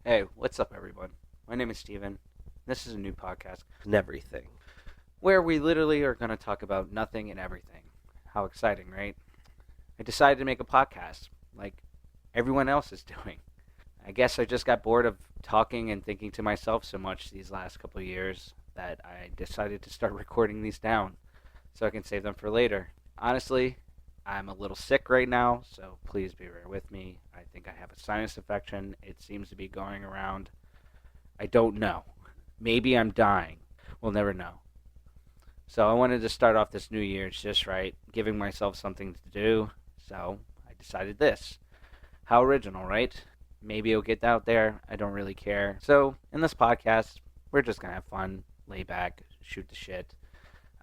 Hey, what's up, everyone? My name is Steven. This is a new podcast Neverything. where we literally are going to talk about nothing and everything. How exciting, right? I decided to make a podcast like everyone else is doing. I guess I just got bored of talking and thinking to myself so much these last couple of years that I decided to start recording these down so I can save them for later. Honestly, I'm a little sick right now, so please be bear with me. I think I have a sinus infection. It seems to be going around. I don't know. Maybe I'm dying. We'll never know. So I wanted to start off this new year just right, giving myself something to do. So I decided this. How original, right? Maybe it'll get out there. I don't really care. So in this podcast, we're just going to have fun, lay back, shoot the shit.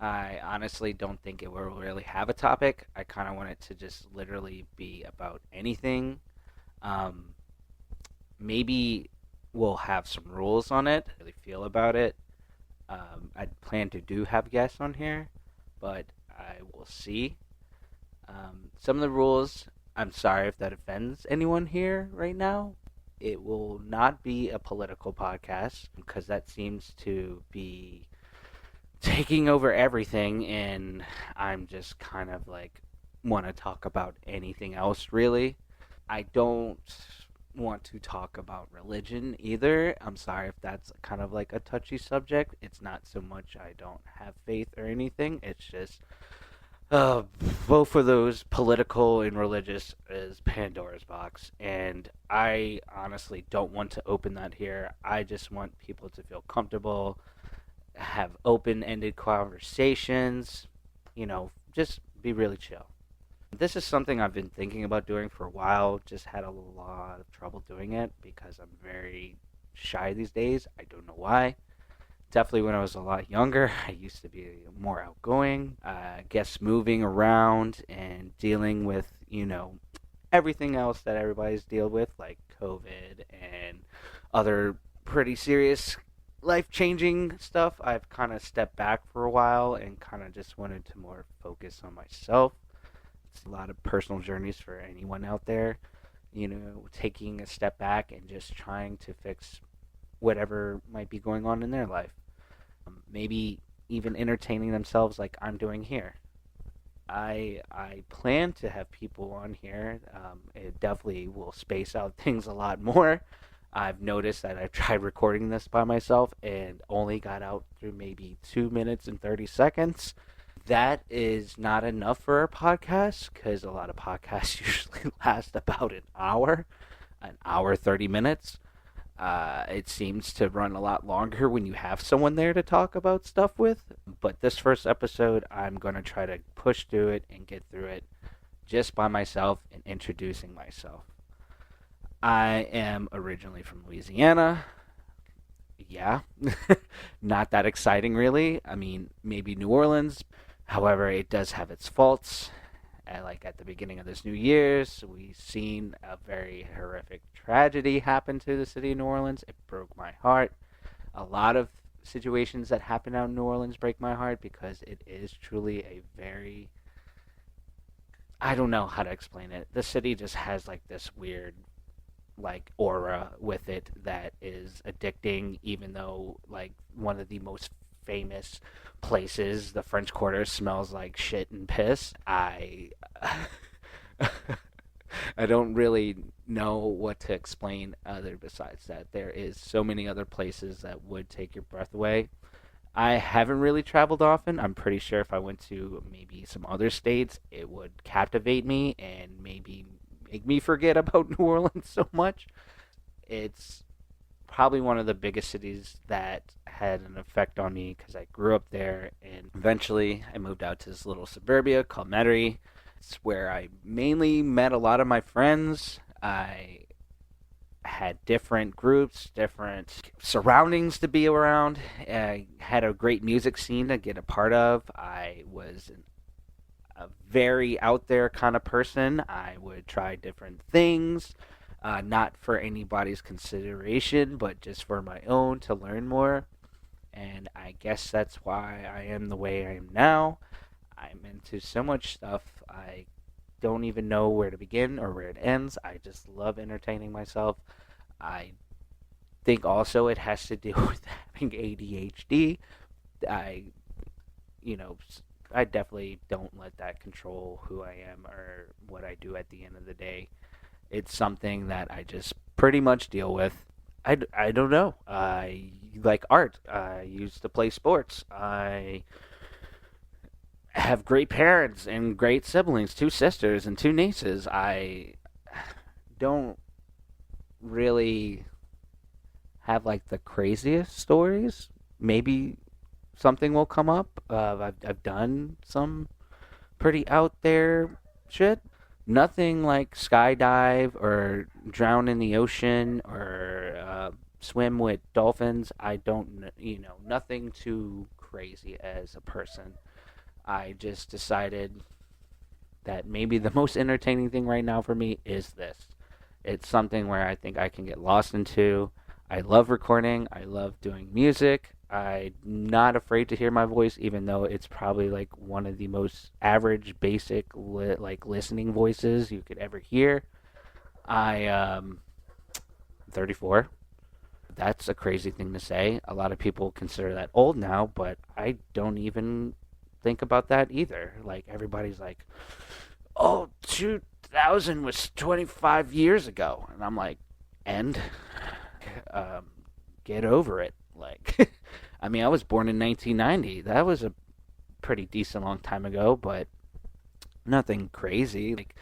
I honestly don't think it will really have a topic. I kind of want it to just literally be about anything. Um, Maybe we'll have some rules on it. Really feel about it. I plan to do have guests on here, but I will see. Some of the rules, I'm sorry if that offends anyone here right now. It will not be a political podcast because that seems to be taking over everything, and I'm just kind of like want to talk about anything else really. I don't want to talk about religion either. I'm sorry if that's kind of like a touchy subject. It's not so much I don't have faith or anything. It's just uh, both of those, political and religious, is Pandora's box, and I honestly don't want to open that here. I just want people to feel comfortable, have open-ended conversations. Just be really chill. This is something I've been thinking about doing for a while. Just had a lot of trouble doing it because I'm very shy these days. I don't know why. Definitely when I was a lot younger, I used to be more outgoing. I guess moving around and dealing with, everything else that everybody's dealt with, like COVID and other pretty serious life changing stuff. I've kind of stepped back for a while and kind of just wanted to more focus on myself. It's a lot of personal journeys for anyone out there, taking a step back and just trying to fix whatever might be going on in their life. Maybe even entertaining themselves like I'm doing here. I plan to have people on here. It definitely will space out things a lot more. I've noticed that I've tried recording this by myself and only got out through maybe 2 minutes and 30 seconds. That is not enough for a podcast because a lot of podcasts usually last about an hour 30 minutes. It seems to run a lot longer when you have someone there to talk about stuff with. But this first episode, I'm going to try to push through it and get through it just by myself and introducing myself. I am originally from Louisiana. Yeah, not that exciting, really. I mean, maybe New Orleans. However, it does have its faults. Like at the beginning of this New Year's, we've seen a very horrific tragedy happen to the city of New Orleans. It broke my heart. A lot of situations that happen out in New Orleans break my heart because it is truly a very, I don't know how to explain it. The city just has like this weird like aura with it that is addicting, even though like one of the most famous places, the French Quarter, smells like shit and piss. I don't really know what to explain other besides that there is so many other places that would take your breath away. I haven't really traveled often. I'm pretty sure if I went to maybe some other states, it would captivate me and maybe make me forget about New Orleans so much. It's probably one of the biggest cities that had an effect on me because I grew up there and eventually I moved out to this little suburbia called Metairie. It's where I mainly met a lot of my friends. I had different groups, different surroundings to be around. I had a great music scene to get a part of. I was a very out there kind of person. I would try different things, not for anybody's consideration, but just for my own to learn more. And I guess that's why I am the way I am now. I'm into so much stuff. I don't even know where to begin or where it ends. I just love entertaining myself. I think also it has to do with having ADHD. I, you know, I definitely don't let that control who I am or what I do at the end of the day. It's something that I just pretty much deal with. I don't know. I like art. I used to play sports. I have great parents and great siblings, two sisters and two nieces. I don't really have like the craziest stories. Maybe something will come up. I've done some pretty out there shit. Nothing like skydive or drown in the ocean or swim with dolphins. I don't, nothing too crazy as a person. I just decided that maybe the most entertaining thing right now for me is this. It's something where I think I can get lost into. I love recording. I love doing music. I'm not afraid to hear my voice, even though it's probably like one of the most average, basic, like listening voices you could ever hear. I 34. That's a crazy thing to say. A lot of people consider that old now, but I don't even think about that either. Like everybody's like, "Oh, 2000 was 25 years ago," and I'm like, "And get over it." Like, I mean, I was born in 1990. That was a pretty decent long time ago, but nothing crazy. Like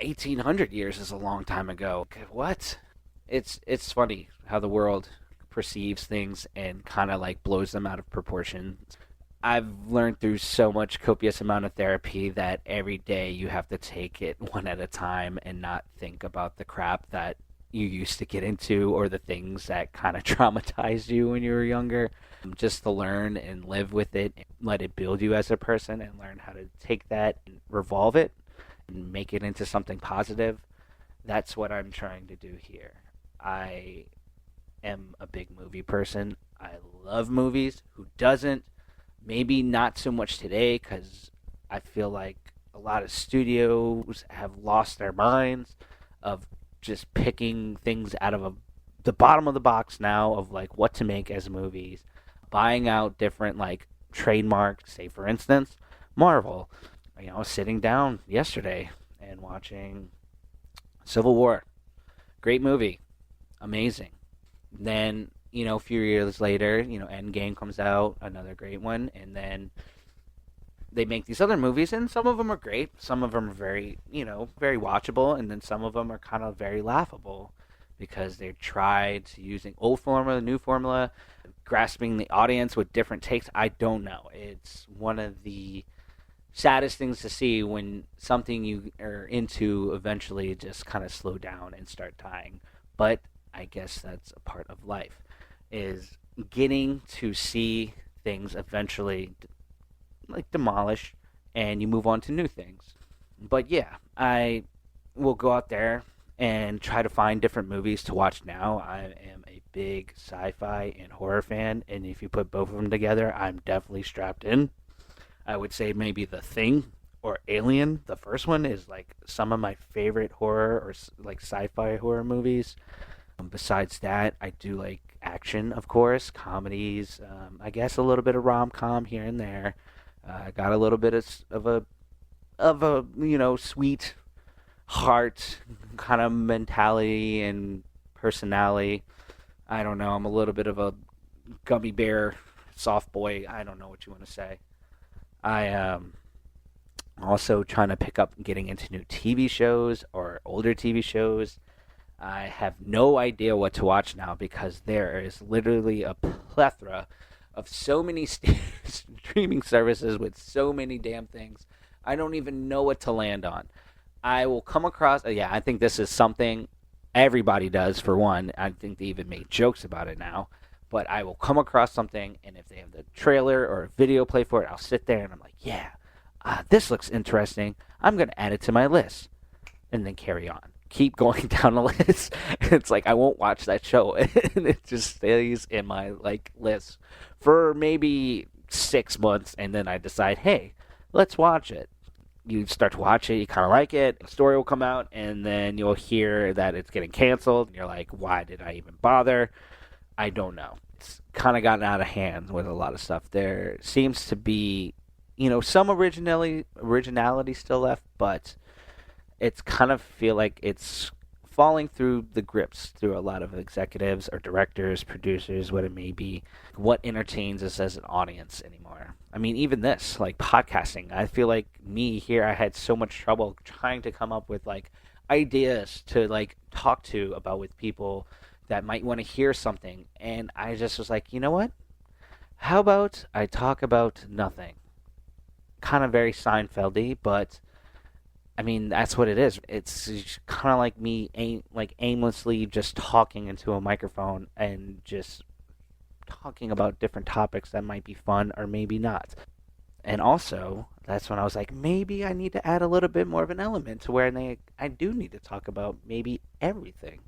1800 years is a long time ago. What? It's funny how the world perceives things and kind of like blows them out of proportion. I've learned through so much copious amount of therapy that every day you have to take it one at a time and not think about the crap that you used to get into or the things that kind of traumatized you when you were younger. Just to learn and live with it, and let it build you as a person, and learn how to take that and revolve it and make it into something positive. That's what I'm trying to do here. I am a big movie person. I love movies. Who doesn't? Maybe not so much today because I feel like a lot of studios have lost their minds of just picking things out of the bottom of the box now of like what to make as movies, buying out different like trademarks. Say for instance, Marvel. I was sitting down yesterday and watching Civil War. Great movie, amazing. Then a few years later, Endgame comes out, another great one, and then they make these other movies, and some of them are great, some of them are very, very watchable, and then some of them are kind of very laughable because they tried using old formula, new formula, grasping the audience with different takes. I don't know. It's one of the saddest things to see when something you are into eventually just kind of slow down and start dying. But I guess that's a part of life, is getting to see things eventually like demolish and you move on to new things. But yeah, I will go out there and try to find different movies to watch now. I am a big sci-fi and horror fan, and if you put both of them together, I'm definitely strapped in. I would say maybe The Thing or Alien. The first one is like some of my favorite horror or like sci-fi horror movies. Besides that, I do like action, of course, comedies. I guess a little bit of rom-com here and there. I got a little bit of a sweet heart kind of mentality and personality. I don't know. I'm a little bit of a gummy bear, soft boy. I don't know what you want to say. I also trying to pick up getting into new TV shows or older TV shows. I have no idea what to watch now because there is literally a plethora of so many streaming services with so many damn things. I don't even know what to land on. I will come across, I think this is something everybody does for one. I think they even made jokes about it now. But I will come across something, and if they have the trailer or a video play for it, I'll sit there and I'm like, yeah, this looks interesting. I'm going to add it to my list. And then carry on. Keep going down the list. It's like I won't watch that show. And it just stays in my list for maybe 6 months, and then I decide, hey, let's watch it. you start to watch it, you kind of like it, a story will come out, and then you'll hear that it's getting canceled, and you're like, why did I even bother? I don't know. It's kind of gotten out of hand with a lot of stuff. There seems to be, some originality still left, but it's kind of feel like it's falling through the grips through a lot of executives or directors, producers, what it may be. What entertains us as an audience anymore? I mean, even this, like podcasting, I feel like me here, I had so much trouble trying to come up with like ideas to like talk to about with people that might want to hear something. And I just was like, you know what? How about I talk about nothing? Kind of very Seinfeldy, but I mean, that's what it is. It's kind of like me aimlessly just talking into a microphone and just talking about different topics that might be fun or maybe not. And also, that's when I was like, maybe I need to add a little bit more of an element to where I do need to talk about maybe everything.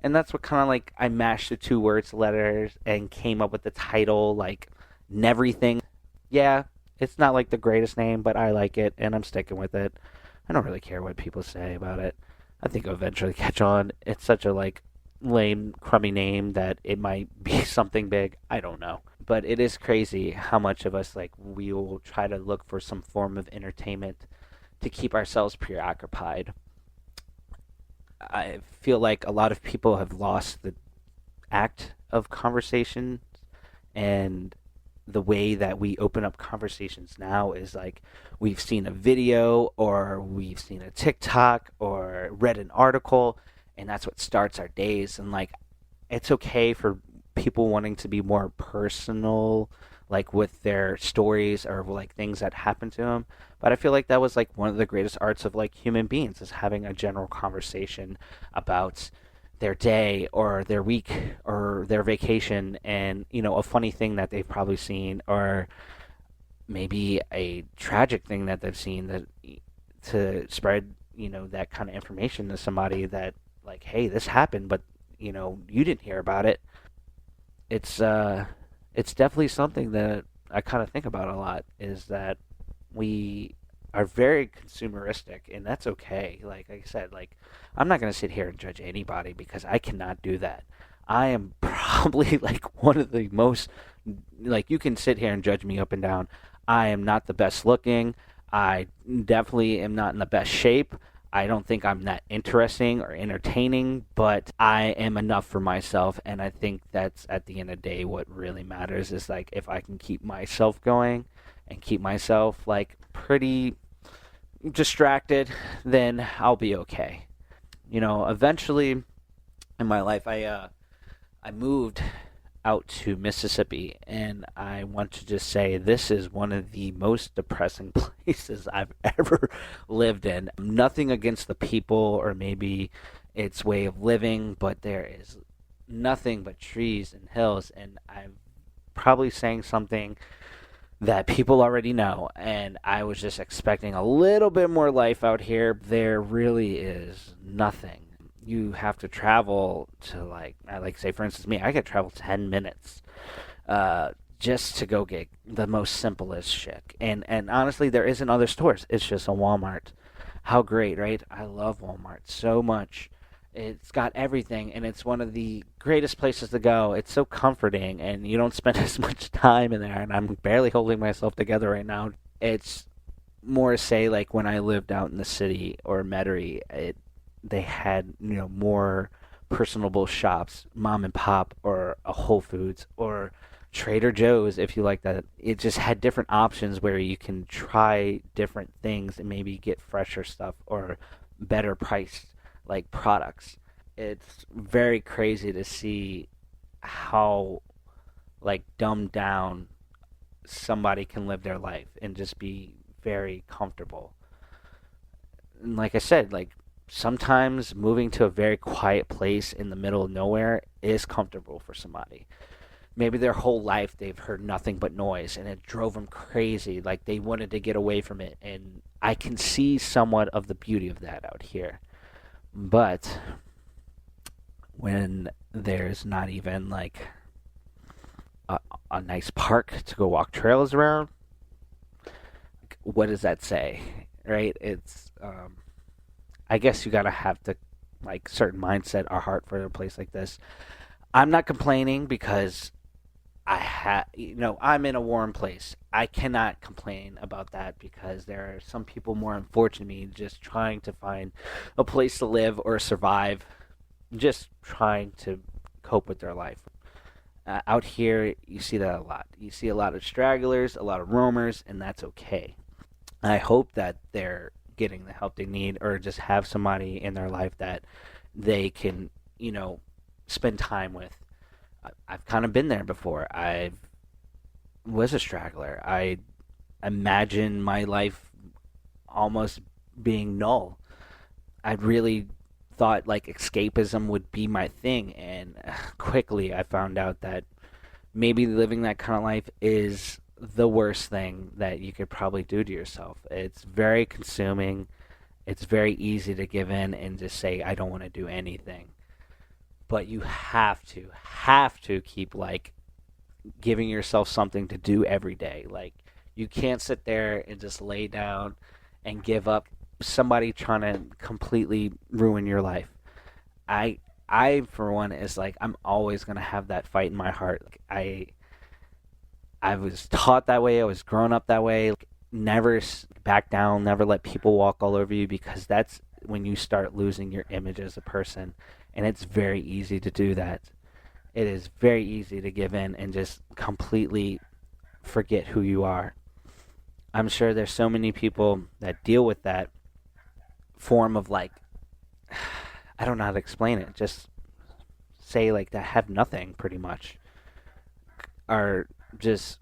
And that's what kind of like I mashed the two words letters and came up with the title like neverything. Yeah, it's not like the greatest name, but I like it and I'm sticking with it. I don't really care what people say about it. I think it'll eventually catch on. It's such a like lame, crummy name that it might be something big. I don't know. But it is crazy how much of us like we will try to look for some form of entertainment to keep ourselves preoccupied. I feel like a lot of people have lost the act of conversation, and the way that we open up conversations now is like we've seen a video or we've seen a TikTok or read an article, and that's what starts our days. And like it's okay for people wanting to be more personal, like with their stories or like things that happen to them. But I feel like that was like one of the greatest arts of like human beings is having a general conversation about their day or their week or their vacation, and a funny thing that they've probably seen, or maybe a tragic thing that they've seen, that to spread that kind of information to somebody that like, hey, this happened, but you didn't hear about it. It's definitely something that I kind of think about a lot, is that we are very consumeristic, and that's okay. Like I said, like I'm not going to sit here and judge anybody because I cannot do that. I am probably like one of the most, like, you can sit here and judge me up and down. I am not the best looking. I definitely am not in the best shape. I don't think I'm that interesting or entertaining, but I am enough for myself, and I think that's at the end of the day what really matters, is like if I can keep myself going and keep myself like pretty distracted, then I'll be okay. Eventually in my life I moved out to Mississippi, and I want to just say this is one of the most depressing places I've ever lived in. Nothing against the people or maybe its way of living, but there is nothing but trees and hills, and I'm probably saying something that people already know, and I was just expecting a little bit more life out here. There really is nothing. You have to travel to like say for instance me, I could travel 10 minutes just to go get the most simplest shit. And honestly, there isn't other stores. It's just a Walmart. How great, right? I love Walmart so much. It's got everything, and it's one of the greatest places to go. It's so comforting, and you don't spend as much time in there, and I'm barely holding myself together right now. It's more say like when I lived out in the city or Metairie, they had more personable shops, mom and pop, or a Whole Foods, or Trader Joe's, if you like that. It just had different options where you can try different things and maybe get fresher stuff or better priced like products. It's very crazy to see how like dumbed down somebody can live their life and just be very comfortable. And like I said, like sometimes moving to a very quiet place in the middle of nowhere is comfortable for somebody. Maybe their whole life they've heard nothing but noise and it drove them crazy. Like they wanted to get away from it. And I can see somewhat of the beauty of that out here. But when there's not even like a nice park to go walk trails around, what does that say? right? It's I guess you gotta have to like certain mindset or heart for a place like this. I'm not complaining because I'm in a warm place. I cannot complain about that because there are some people more unfortunate than me just trying to find a place to live or survive, just trying to cope with their life. Out here, you see that a lot. You see a lot of stragglers, a lot of roamers, and that's okay. I hope that they're getting the help they need or just have somebody in their life that they can, spend time with. I've kind of been there before. I was a straggler. I imagine my life almost being null. I really thought like escapism would be my thing, and quickly I found out that maybe living that kind of life is the worst thing that you could probably do to yourself. It's very consuming. It's very easy to give in and just say I don't want to do anything. But you have to keep like giving yourself something to do every day. Like you can't sit there and just lay down and give up somebody trying to completely ruin your life. I I for one is like I'm always gonna have that fight in my heart. Like, I was taught that way. I was grown up that way. Like, never back down. Never let people walk all over you because that's when you start losing your image as a person, and it's very easy to do that. It is very easy to give in and just completely forget who you are. I'm sure there's so many people that deal with that form of like I don't know how to explain it. Just say like that have nothing pretty much are just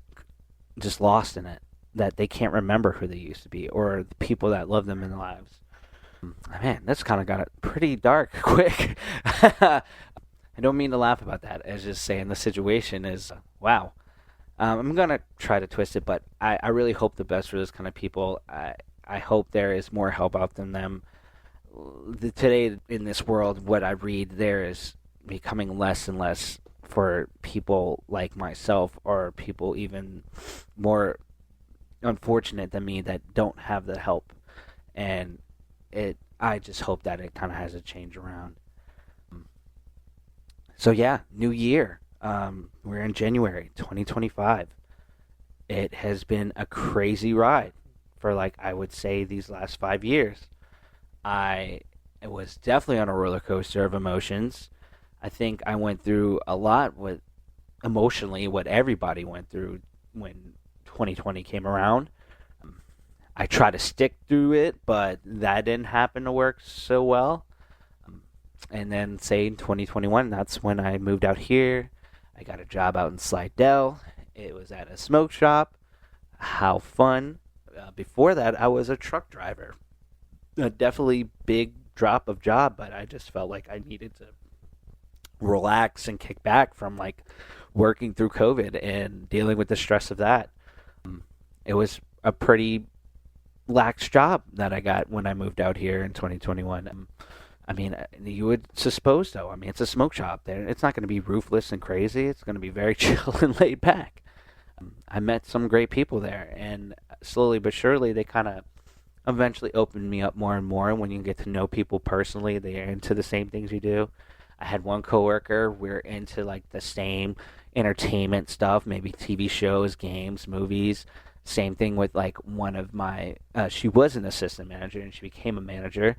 lost in it that they can't remember who they used to be or the people that love them in their lives. Man, this kind of got it pretty dark quick. I don't mean to laugh about that. I was just saying the situation is wow. I'm gonna try to twist it, but I really hope the best for this kind of people. I hope there is more help out than them. Today in this world, what I read there is becoming less and less for people like myself or people even more unfortunate than me that don't have the help. And I just hope that it kind of has a change around. So yeah, new year. We're in January 2025. It has been a crazy ride for like I would say these last 5 years. I was definitely on a roller coaster of emotions. I think I went through a lot with emotionally what everybody went through when 2020 came around. I tried to stick through it, but that didn't happen to work so well. And then, say in 2021, that's when I moved out here. I got a job out in Slidell. It was at a smoke shop. How fun. Before that, I was a truck driver. A definitely big drop of job, but I just felt like I needed to relax and kick back from like working through COVID and dealing with the stress of that. It was a pretty lax job that I got when I moved out here in 2021. I mean, you would suppose so. I mean, it's a smoke shop there. It's not going to be ruthless and crazy. It's going to be very chill and laid back. I met some great people there, and slowly but surely, they kind of eventually opened me up more and more. When you get to know people personally, they are into the same things you do. I had one coworker. We're into like the same entertainment stuff, maybe TV shows, games, movies. Same thing with like one of my. She was an assistant manager, and she became a manager.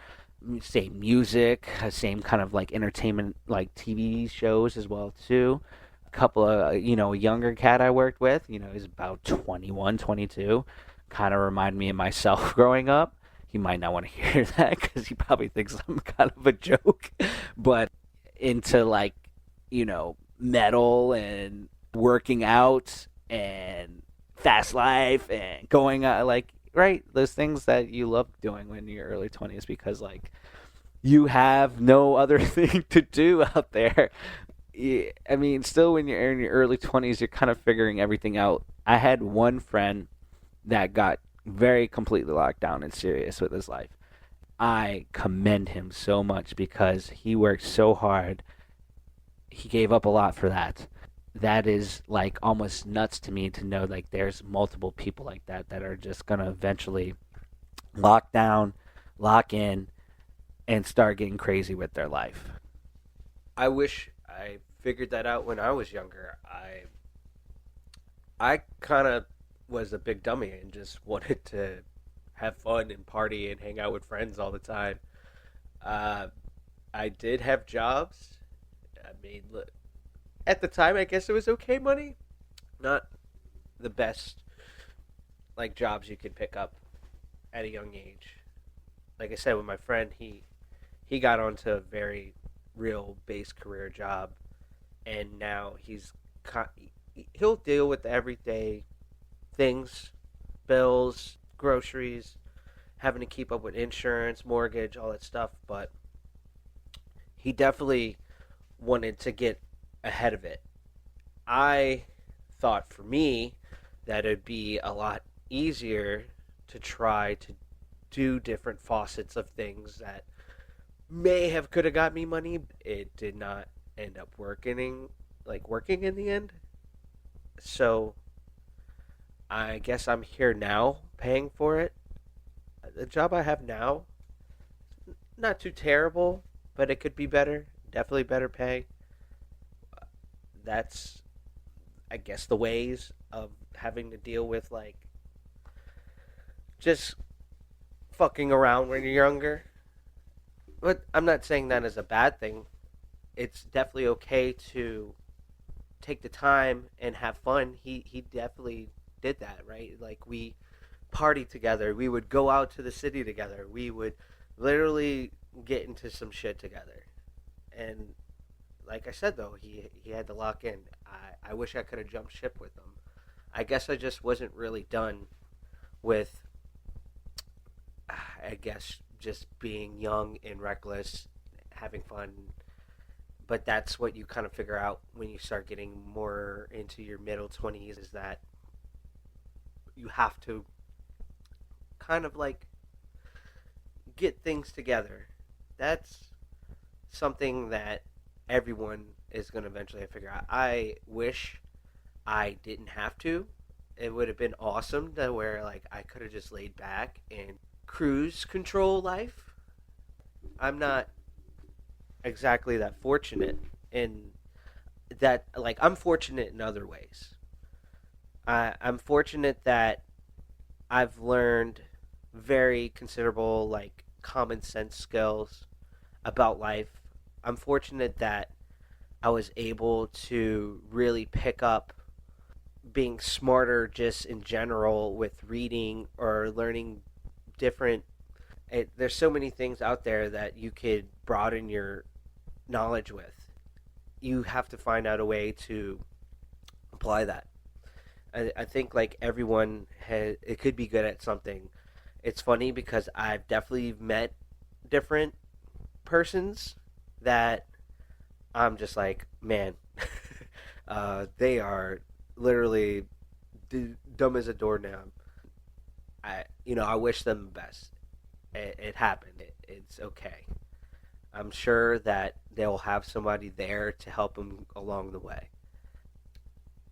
Same music, same kind of like entertainment, like TV shows as well too. A couple of a younger cat I worked with, he's about 21, 22. Kind of remind me of myself growing up. He might not want to hear that because he probably thinks I'm kind of a joke, but into like metal and working out and fast life and going like right those things that you love doing when you're early 20s because like you have no other thing to do out there. I mean, still when you're in your early 20s, you're kind of figuring everything out. I had one friend that got very completely locked down and serious with his life. I commend him so much because he worked so hard. He gave up a lot for that. That is like almost nuts to me to know like there's multiple people like that that are just gonna eventually lock down, lock in, and start getting crazy with their life. I wish I figured that out when I was younger. I kind of was a big dummy and just wanted to have fun and party and hang out with friends all the time. Uh, I did have jobs. I mean, look, at the time, I guess it was okay money. Not the best like jobs you could pick up at a young age. Like I said, with my friend, he got onto a very real base career job, and now he'll deal with the everyday things, bills, groceries, having to keep up with insurance, mortgage, all that stuff. But he definitely wanted to get ahead of it. I thought for me that it'd be a lot easier to try to do different faucets of things that may have could have got me money. It did not end up working in the end. So I guess I'm here now paying for it. The job I have now, not too terrible, but it could be better. Definitely better pay. That's, I guess, the ways of having to deal with like just fucking around when you're younger. But I'm not saying that as a bad thing. It's definitely okay to take the time and have fun. He definitely did that, right? Like we partied together. We would go out to the city together. We would literally get into some shit together. And like I said though, he had to lock in. I wish I could have jumped ship with him. I guess I just wasn't really done with I guess just being young and reckless, having fun. But that's what you kind of figure out when you start getting more into your middle 20s is that you have to kind of like get things together. That's something that everyone is going to eventually figure out. I wish I didn't have to. It would have been awesome to where like I could have just laid back and cruise control life. I'm not exactly that fortunate in that like I'm fortunate in other ways. I'm fortunate that I've learned very considerable like common sense skills about life. I'm fortunate that I was able to really pick up being smarter just in general with reading or learning different there's so many things out there that you could broaden your knowledge with. You have to find out a way to apply that. I think like everyone has, it could be good at something. It's funny because I've definitely met different persons that I'm just like, man, they are literally dumb as a doorknob. I wish them the best. It happened. It's okay. I'm sure that they'll have somebody there to help them along the way.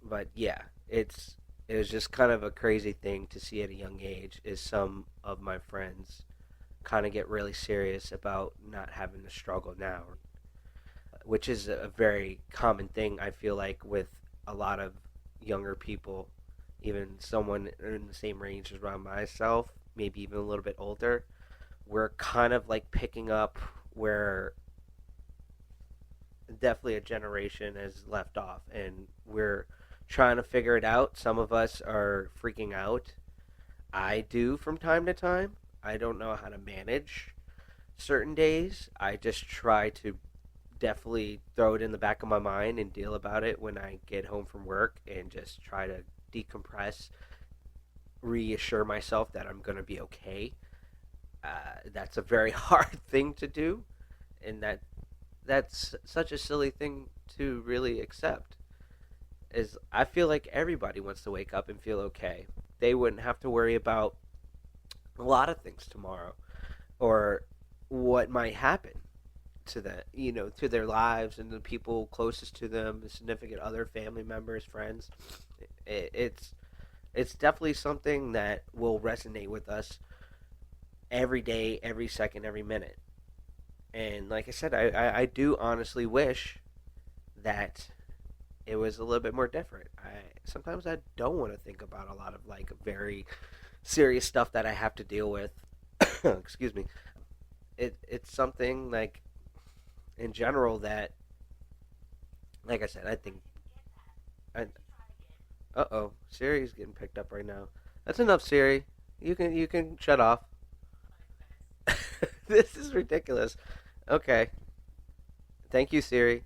But yeah, it was just kind of a crazy thing to see at a young age. Is some of my friends kind of get really serious about not having to struggle now, which is a very common thing. I feel like with a lot of younger people, even someone in the same range as around myself, maybe even a little bit older, we're kind of like picking up where definitely a generation has left off, and we're trying to figure it out. Some of us are freaking out. I do from time to time. I don't know how to manage certain days. I just try to definitely throw it in the back of my mind and deal about it when I get home from work and just try to decompress, reassure myself that I'm going to be okay. That's a very hard thing to do, and that's such a silly thing to really accept. Is I feel like everybody wants to wake up and feel okay. They wouldn't have to worry about a lot of things tomorrow or what might happen to them, to their lives and the people closest to them, the significant other, family members, friends. It's definitely something that will resonate with us every day, every second, every minute. And like I said, I do honestly wish that it was a little bit more different. Sometimes I don't want to think about a lot of like very serious stuff that I have to deal with. Excuse me. It's something like in general that, like I said, I think. Uh oh, Siri's getting picked up right now. That's enough, Siri. You can shut off. This is ridiculous. Okay, thank you, Siri.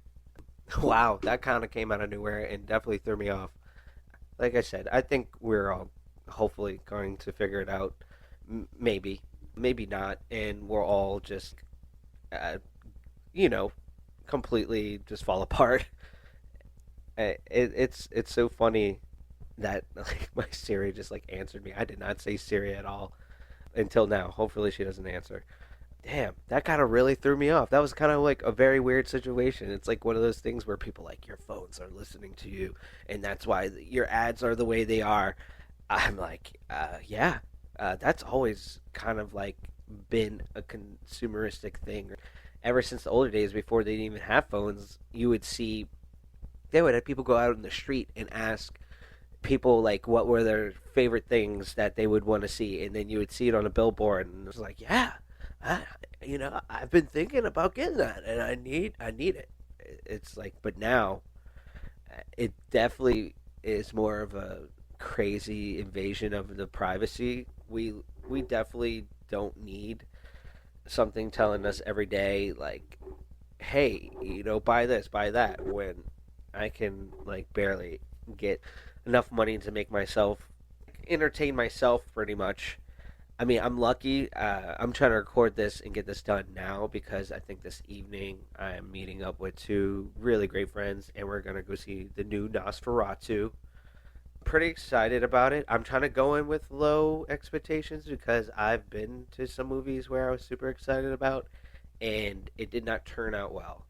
Wow, that kind of came out of nowhere and definitely threw me off. Like I said, I think we're all hopefully going to figure it out. Maybe, maybe not, and we'll all just, uh, you know, completely just fall apart. It's so funny that like my Siri just like answered me. I did not say Siri at all until now. Hopefully she doesn't answer. Damn, that kind of really threw me off. That was kind of like a very weird situation. It's like one of those things where people like your phones are listening to you, and that's why your ads are the way they are. I'm like, yeah, that's always kind of like been a consumeristic thing. Ever since the older days, before they didn't even have phones, you would see they would have people go out in the street and ask people like what were their favorite things that they would want to see, and then you would see it on a billboard, and it was like, yeah, I, I've been thinking about getting that, and I need it. It's like, but now it definitely is more of a crazy invasion of the privacy. We definitely don't need something telling us every day like, hey, buy this, buy that, when I can like barely get enough money to make myself entertain myself pretty much. I mean, I'm lucky. I'm trying to record this and get this done now because I think this evening I'm meeting up with two really great friends and we're gonna go see the new Nosferatu. Pretty excited about it. I'm trying to go in with low expectations because I've been to some movies where I was super excited about and it did not turn out well.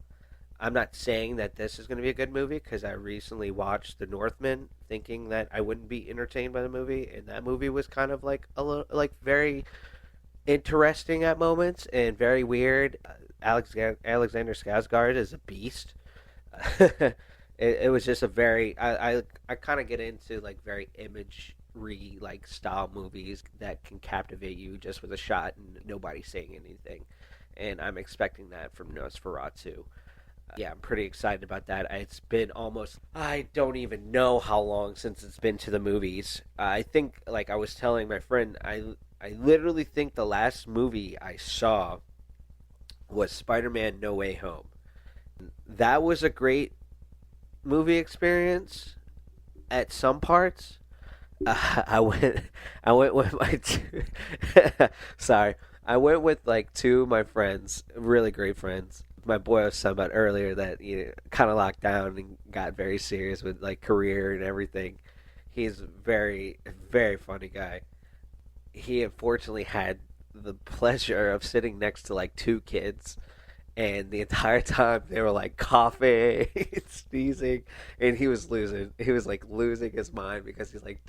I'm not saying that this is going to be a good movie because I recently watched The Northman, thinking that I wouldn't be entertained by the movie, and that movie was kind of like a little, like very interesting at moments and very weird. Alexander Skarsgård is a beast. It was just a very I kind of get into like very imagery like style movies that can captivate you just with a shot and nobody saying anything, and I'm expecting that from Nosferatu. Yeah, I'm pretty excited about that. It's been almost, I don't even know how long since it's been to the movies. I think, like I was telling my friend, I literally think the last movie I saw was Spider-Man No Way Home. That was a great movie experience at some parts. I went I went with my two, sorry. I went with like two of my friends, really great friends. My boy was talking about earlier that kind of locked down and got very serious with like career and everything. He's a very very funny guy. He unfortunately had the pleasure of sitting next to like two kids, and the entire time they were like coughing, sneezing, and he was losing. He was like losing his mind because he's like.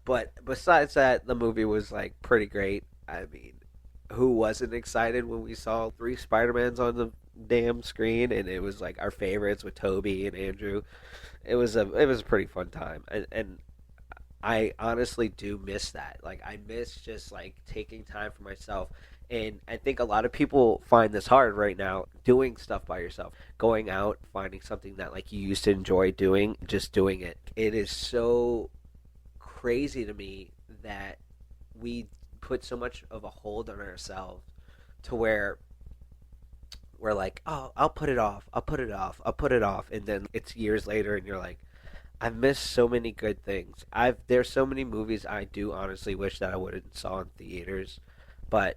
But besides that, the movie was like pretty great. I mean, who wasn't excited when we saw three Spider-Mans on the damn screen, and it was like our favorites with Toby and Andrew. It was a pretty fun time, and I honestly do miss that. Like I miss just like taking time for myself. And I think a lot of people find this hard right now, doing stuff by yourself, going out, finding something that like you used to enjoy doing, just doing it. It is so crazy to me that we put so much of a hold on ourselves to where we're like, oh, I'll put it off, I'll put it off, I'll put it off, and then it's years later, and you're like, I've missed so many good things. There's so many movies I do honestly wish that I would have saw in theaters, but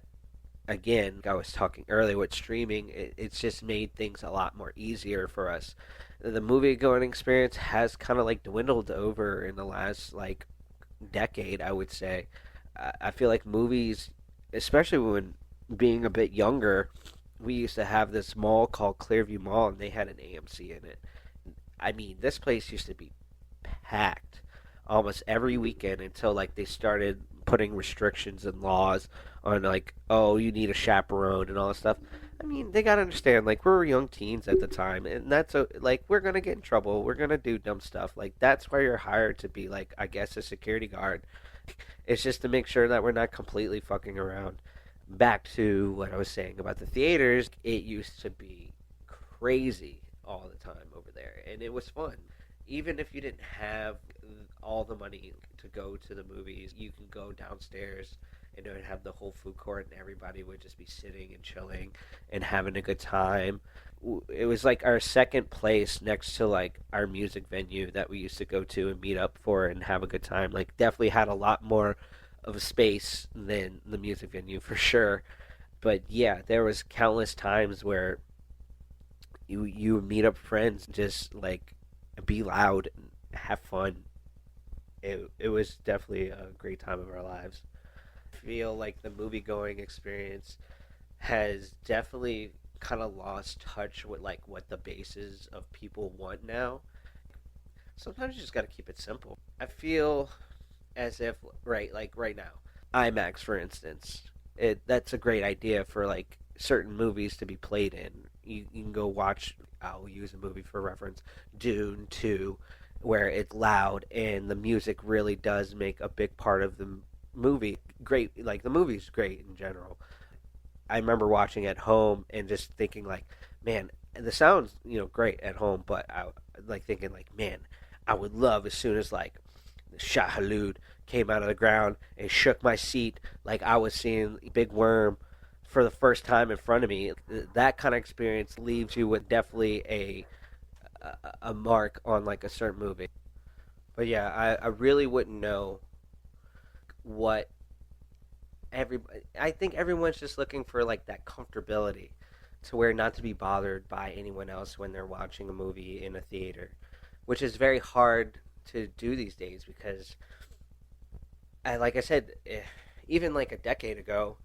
again, like I was talking earlier with streaming, it's just made things a lot more easier for us. The movie going experience has kind of like dwindled over in the last like decade, I would say. I feel like movies, especially when being a bit younger, we used to have this mall called Clearview Mall, and they had an AMC in it. I mean, this place used to be packed almost every weekend until like they started putting restrictions and laws on like, oh, you need a chaperone and all this stuff. I mean, they gotta understand, like, we were young teens at the time, and like, we're gonna get in trouble. We're gonna do dumb stuff. Like, that's why you're hired to be, like, I guess, a security guard. It's just to make sure that we're not completely fucking around. Back to what I was saying about the theaters, it used to be crazy all the time over there, and it was fun. Even if you didn't have all the money to go to the movies, you can go downstairs and it would have the whole food court, and everybody would just be sitting and chilling and having a good time. It was like our second place next to like our music venue that we used to go to and meet up for and have a good time. Like, definitely had a lot more of a space than the music venue for sure. But yeah, there was countless times where you would meet up friends, just like be loud and have fun. It was definitely a great time of our lives. I feel like the movie going experience has definitely kind of lost touch with like what the bases of people want now. Sometimes you just got to keep it simple. I feel as if, right, like right now, IMAX for instance, that's a great idea for like certain movies to be played in. You can go watch, I'll use a movie for reference, Dune 2, where it's loud and the music really does make a big part of the movie. Great, like the movie's great in general. I remember watching at home and just thinking like, man, the sound's, great at home, but I like thinking like, man, I would love as soon as like Shah Halud came out of the ground and shook my seat like I was seeing Big Worm for the first time in front of me. That kind of experience leaves you with definitely a mark on like a certain movie. But yeah, I really wouldn't know what everybody. I think everyone's just looking for like that comfortability to where not to be bothered by anyone else when they're watching a movie in a theater, which is very hard to do these days because, like I said, even like a decade ago,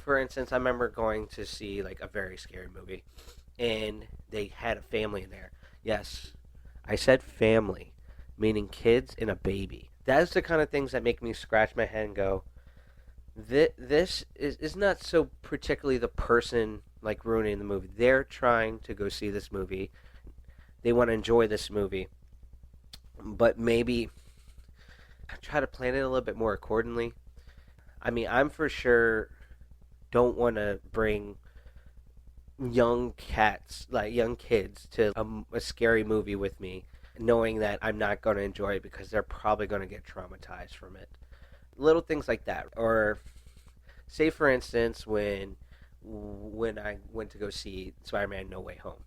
for instance, I remember going to see like a very scary movie, and they had a family in there. Yes, I said family, meaning kids and a baby. That's the kind of things that make me scratch my head and go, this is not so particularly the person like ruining the movie. They're trying to go see this movie. They want to enjoy this movie, but maybe try to plan it a little bit more accordingly. I mean, I'm for sure don't want to bring young kids to a scary movie with me, knowing that I'm not going to enjoy it because they're probably going to get traumatized from it. Little things like that. Or say, for instance, when I went to go see Spider-Man No Way Home.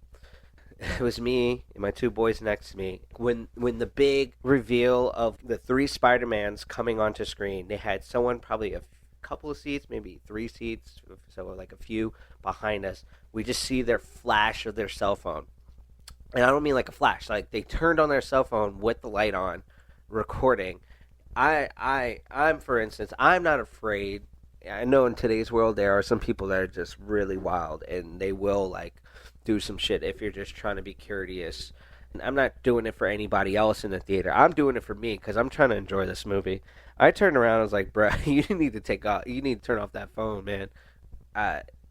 It was me and my two boys next to me. When the big reveal of the three Spider-Mans coming onto screen, they had someone probably a couple of seats, maybe 3 seats, so like a few behind us. We just see their flash of their cell phone. And I don't mean like a flash. Like they turned on their cell phone with the light on, recording. I'm for instance, I'm not afraid. I know in today's world there are some people that are just really wild and they will like do some shit if you're just trying to be curious. And I'm not doing it for anybody else in the theater. I'm doing it for me because I'm trying to enjoy this movie. I turned around and was like, "Bruh, you need to you need to turn off that phone, man."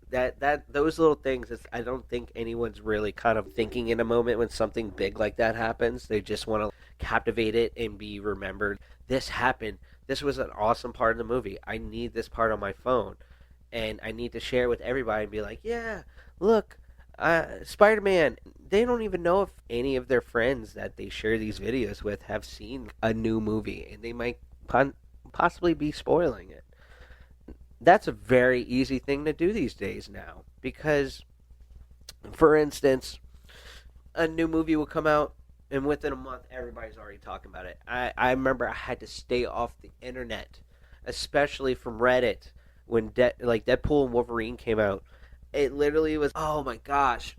Those little things. I don't think anyone's really kind of thinking in a moment when something big like that happens. They just want to captivate it and be remembered. This happened. This was an awesome part of the movie. I need this part on my phone, and I need to share it with everybody and be like, "Yeah, look, Spider-Man." They don't even know if any of their friends that they share these videos with have seen a new movie, and they might possibly be spoiling it. That's a very easy thing to do these days now because, for instance, a new movie will come out and within a month everybody's already talking about it. I remember I had to stay off the internet, especially from Reddit, when Deadpool and Wolverine came out. It literally was, oh my gosh,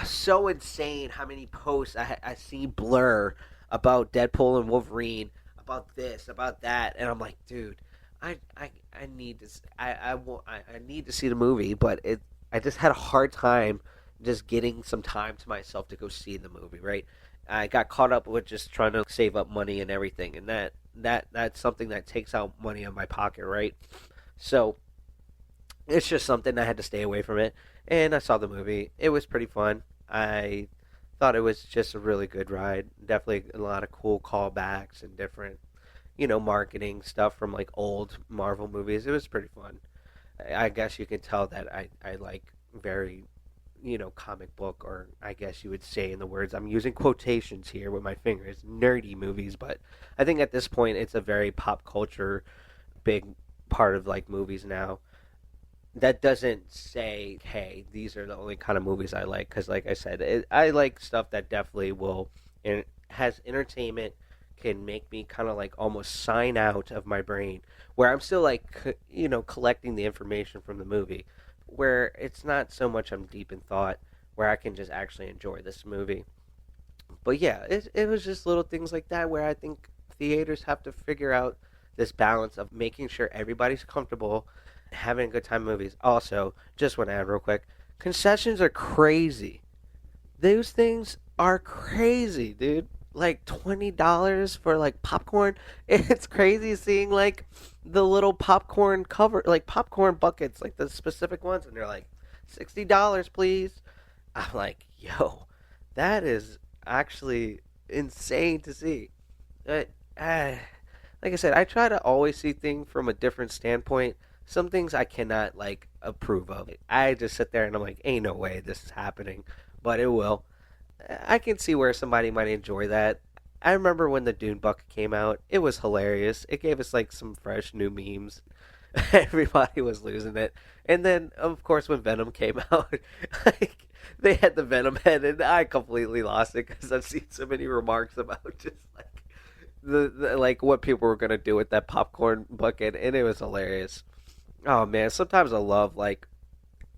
so insane how many posts I see blur about Deadpool and Wolverine, about this, about that, and I'm like, dude, I need this. I need to see the movie, but I just had a hard time just getting some time to myself to go see the movie. Right, I got caught up with just trying to save up money and everything, and that's something that takes out money on my pocket, right? So it's just something I had to stay away from it. And I saw the movie. It was pretty fun. I thought it was just a really good ride. Definitely a lot of cool callbacks and different, marketing stuff from like old Marvel movies. It was pretty fun. I guess you can tell that I like very, comic book, or I guess you would say, in the words I'm using quotations here with my fingers, nerdy movies. But I think at this point it's a very pop culture big part of like movies now. That doesn't say, hey, these are the only kind of movies I like, because like I said, I like stuff that definitely will and has entertainment, can make me kind of like almost sign out of my brain, where I'm still like collecting the information from the movie, where it's not so much I'm deep in thought, where I can just actually enjoy this movie. But yeah, it was just little things like that where I think theaters have to figure out this balance of making sure everybody's comfortable, having a good time in movies. Also, just want to add real quick, concessions are crazy. Those things are crazy, dude. Like $20 for like popcorn. It's crazy seeing like the little popcorn cover, like popcorn buckets, like the specific ones, and they're like $60, please. I'm like, yo, that is actually insane to see. But, like I said, I try to always see things from a different standpoint. Some things I cannot like approve of. I just sit there and I'm like, ain't no way this is happening, but it will. I can see where somebody might enjoy that. I remember when the Dune Bucket came out, it was hilarious. It gave us like some fresh new memes. Everybody was losing it. And then, of course, when Venom came out, like, they had the Venom head, and I completely lost it because I've seen so many remarks about just like the like what people were gonna do with that popcorn bucket, and it was hilarious. Oh man, sometimes I love like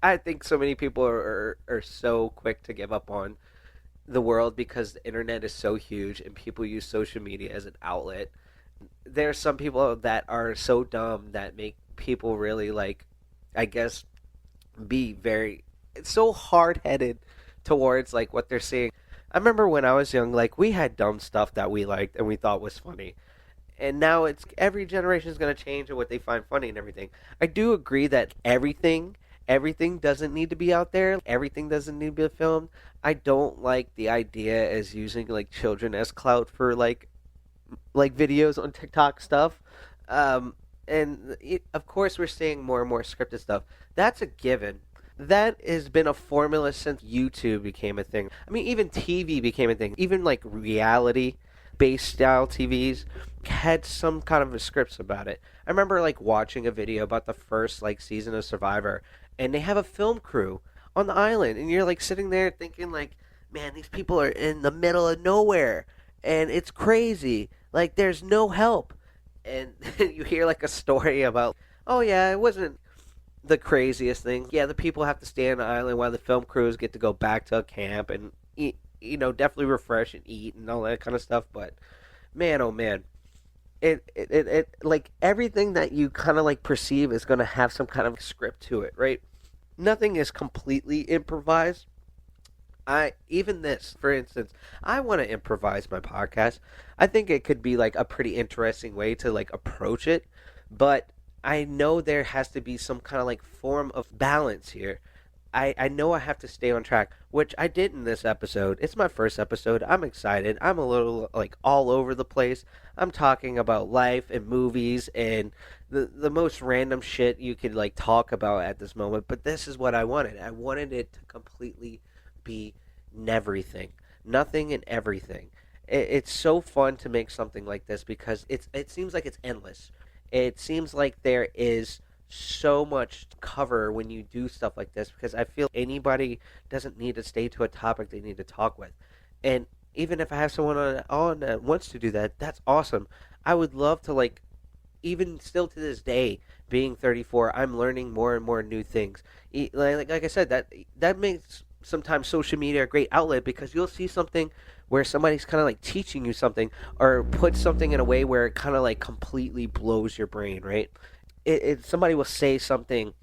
I think so many people are so quick to give up on the world because the internet is so huge and people use social media as an outlet. There's some people that are so dumb that make people really like, I guess, be very so hard headed towards like what they're seeing. I remember when I was young, like we had dumb stuff that we liked and we thought was funny, and now it's every generation is going to change and what they find funny and everything. I do agree that everything doesn't need to be out there. Everything doesn't need to be filmed. I don't like the idea as using like children as clout for like videos on TikTok stuff. And of course, we're seeing more and more scripted stuff. That's a given. That has been a formula since YouTube became a thing. I mean, even TV became a thing. Even like reality based style TVs had some kind of a scripts about it. I remember like watching a video about the first like season of Survivor, and they have a film crew on the island, and you're like sitting there thinking like, man, these people are in the middle of nowhere, and it's crazy. Like there's no help, and you hear like a story about, oh yeah, it wasn't the craziest thing. Yeah, the people have to stay on the island while the film crews get to go back to a camp and eat, definitely refresh and eat and all that kind of stuff. But man, oh man, it like everything that you kind of like perceive is going to have some kind of script to it, right? Nothing is completely improvised. I even this, for instance, I want to improvise my podcast. I think it could be like a pretty interesting way to like approach it, but I know there has to be some kind of like form of balance here. I know I have to stay on track, which I did in this episode. It's my first episode. I'm excited. I'm a little like all over the place. I'm talking about life and movies and the most random shit you could like talk about at this moment. But this is what I wanted. I wanted it to completely be neverything, nothing and everything. It's so fun to make something like this because it seems like it's endless. It seems like there is so much to cover when you do stuff like this because I feel anybody doesn't need to stay to a topic they need to talk with. And even if I have someone on that wants to do that, that's awesome. I would love to like even still to this day, being 34, I'm learning more and more new things. Like I said, that makes sometimes social media a great outlet because you'll see something where somebody's kind of like teaching you something or put something in a way where it kind of like completely blows your brain, right? Somebody will say something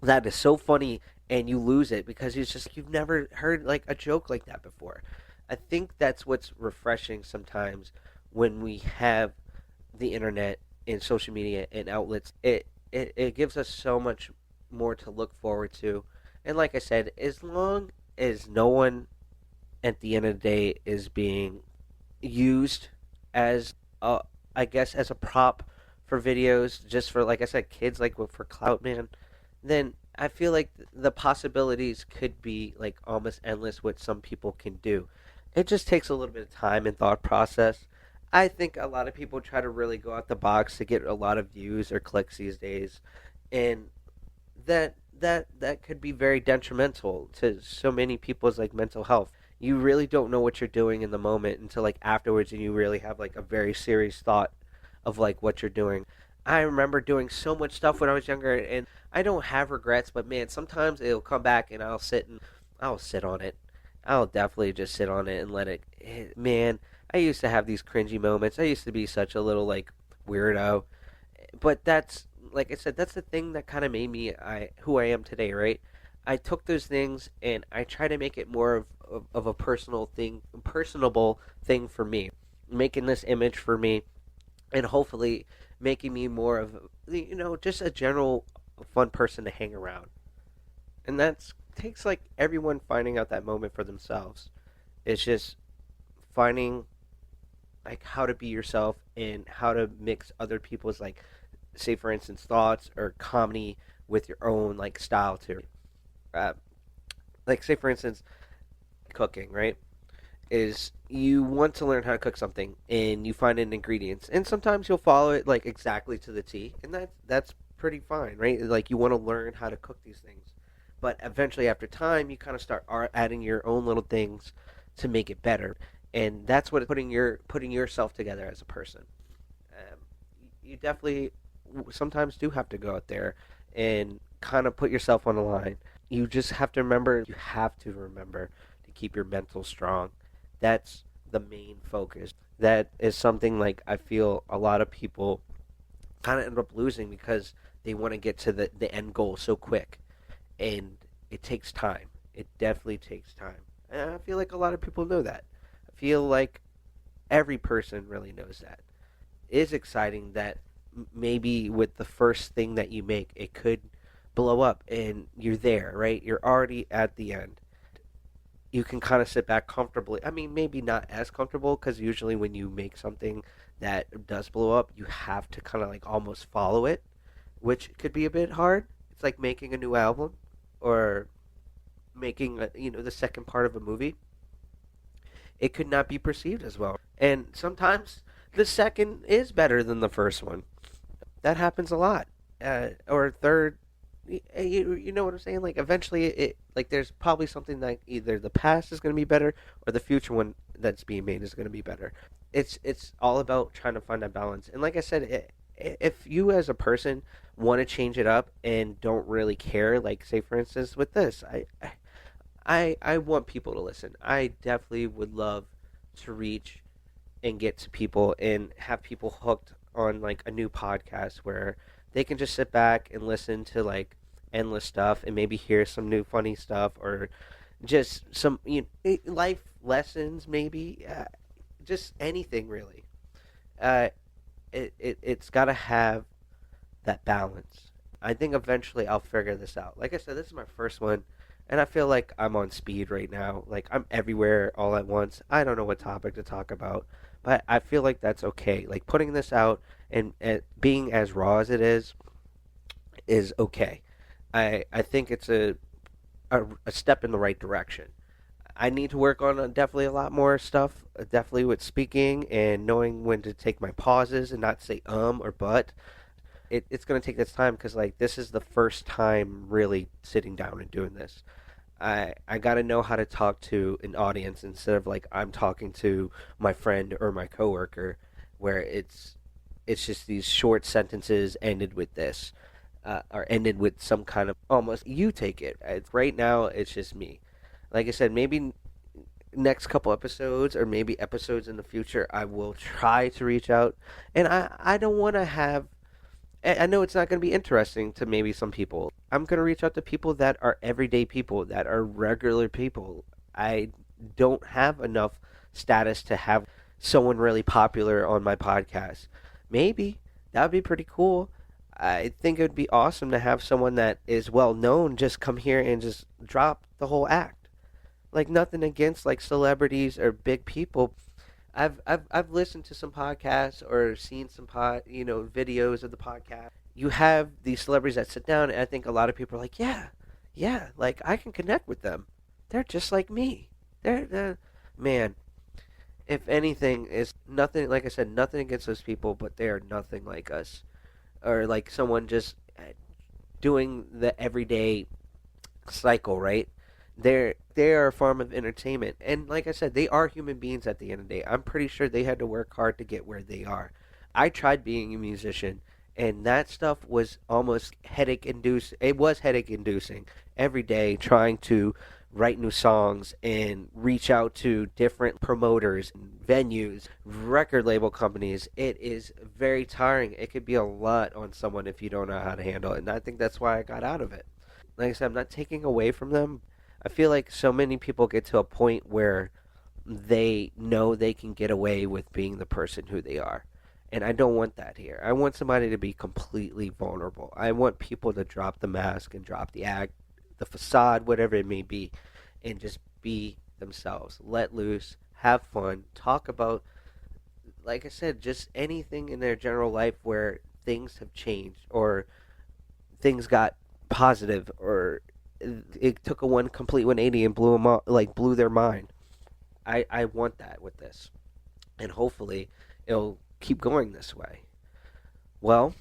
that is so funny and you lose it because it's just you've never heard like a joke like that before. I think that's what's refreshing sometimes when we have the internet and social media and outlets, it gives us so much more to look forward to. And like I said, as long as no one at the end of the day is being used as a, I guess as a prop for videos, just for, like I said, kids, like for clout, man, then I feel like the possibilities could be like almost endless what some people can do. It just takes a little bit of time and thought process. I think a lot of people try to really go out the box to get a lot of views or clicks these days, and that could be very detrimental to so many people's like mental health. You really don't know what you're doing in the moment until like afterwards, and you really have like a very serious thought of like what you're doing. I remember doing so much stuff when I was younger, and I don't have regrets, but man, sometimes it'll come back and I'll sit on it. I'll definitely just sit on it and let it. Man, I used to have these cringy moments. I used to be such a little like weirdo, but that's, like I said, that's the thing that kind of made me who I am today, right? I took those things and I try to make it more of a personal thing, personable thing for me, making this image for me, and hopefully making me more of, just a general fun person to hang around. And that's takes like everyone finding out that moment for themselves. It's just finding like how to be yourself and how to mix other people's, like, say for instance, thoughts or comedy with your own like style too. Uh, like say for instance, cooking, right? Is you want to learn how to cook something and you find an ingredients, and sometimes you'll follow it like exactly to the T, and that's pretty fine, right? Like you want to learn how to cook these things, but eventually after time you kind of start adding your own little things to make it better, and that's what putting yourself together as a person. Um, you definitely sometimes do have to go out there and kind of put yourself on the line. You have to remember to keep your mental strong. That's the main focus. That is something like I feel a lot of people kind of end up losing because they want to get to the end goal so quick. And it takes time. It definitely takes time. And I feel like a lot of people know that. I feel like every person really knows that. It is exciting that maybe with the first thing that you make, it could blow up and you're there, right? You're already at the end. You can kind of sit back comfortably. I mean, maybe not as comfortable because usually when you make something that does blow up, you have to kind of like almost follow it, which could be a bit hard. It's like making a new album or making the second part of a movie. It could not be perceived as well, and sometimes the second is better than the first one. That happens a lot. Or third, you know what I'm saying? Like eventually, it like there's probably something like either the past is going to be better or the future one that's being made is going to be better. It's all about trying to find that balance. And like I said, if you as a person want to change it up and don't really care, like say for instance with this, I want people to listen. I definitely would love to reach and get to people and have people hooked on like a new podcast where they can just sit back and listen to like endless stuff and maybe hear some new funny stuff or just some life lessons maybe, just anything really. uh, it's got to have that balance. I think eventually I'll figure this out. Like I said, this is my first one, and I feel like I'm on speed right now. Like I'm everywhere all at once. I don't know what topic to talk about, but I feel like that's okay. Like putting this out and being as raw as it is okay. I think it's a step in the right direction. I need to work on definitely a lot more stuff. Definitely with speaking and knowing when to take my pauses and not say or but. It's going to take this time because like this is the first time really sitting down and doing this. I got to know how to talk to an audience instead of like I'm talking to my friend or my coworker, where it's just these short sentences ended with this, or ended with some kind of almost you take it. Right now it's just me. Like I said, maybe next couple episodes or maybe episodes in the future, I will try to reach out, and I don't want to have. I know it's not going to be interesting to maybe some people. I'm going to reach out to people that are everyday people, that are regular people. I don't have enough status to have someone really popular on my podcast. Maybe. That would be pretty cool. I think it would be awesome to have someone that is well known just come here and just drop the whole act. Like nothing against like celebrities or big people. I've listened to some podcasts or seen some videos of the podcast. You have these celebrities that sit down, and I think a lot of people are like, yeah, yeah, like I can connect with them. They're just like me. They're man. If anything, is nothing like I said, nothing against those people, but they are nothing like us, or like someone just doing the everyday cycle, right? They are a form of entertainment, and like I said, they are human beings at the end of the day. I'm pretty sure they had to work hard to get where they are. I tried being a musician, and that stuff was almost headache inducing. It was headache inducing every day trying to write new songs and reach out to different promoters, venues, record label companies. It is very tiring. It could be a lot on someone if you don't know how to handle it, and I think that's why I got out of it. Like I said, I'm not taking away from them. I feel like so many people get to a point where they know they can get away with being the person who they are. And I don't want that here. I want somebody to be completely vulnerable. I want people to drop the mask and drop the act, the facade, whatever it may be, and just be themselves. Let loose, have fun, talk about, like I said, just anything in their general life where things have changed or things got positive or it took a one complete 180 and blew them up, like blew their mind. I want that with this, and hopefully it'll keep going this way. Well,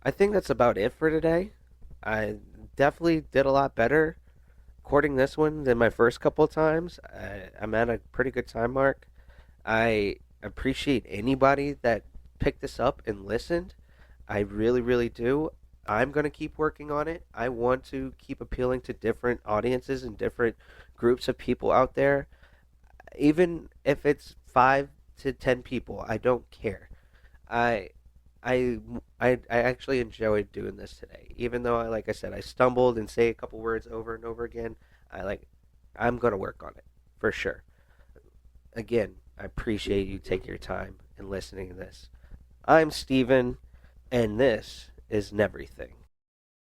I think that's about it for today. I definitely did a lot better recording this one than my first couple of times. I'm at a pretty good time mark. I appreciate anybody that picked this up and listened. I really, really do. I'm going to keep working on it. I want to keep appealing to different audiences and different groups of people out there. Even if it's 5 to 10 people, I don't care. I I actually enjoyed doing this today. Even though like I said, I stumbled and say a couple words over and over again. I like I'm going to work on it for sure. Again, I appreciate you taking your time and listening to this. I'm Steven, and this is Neverything.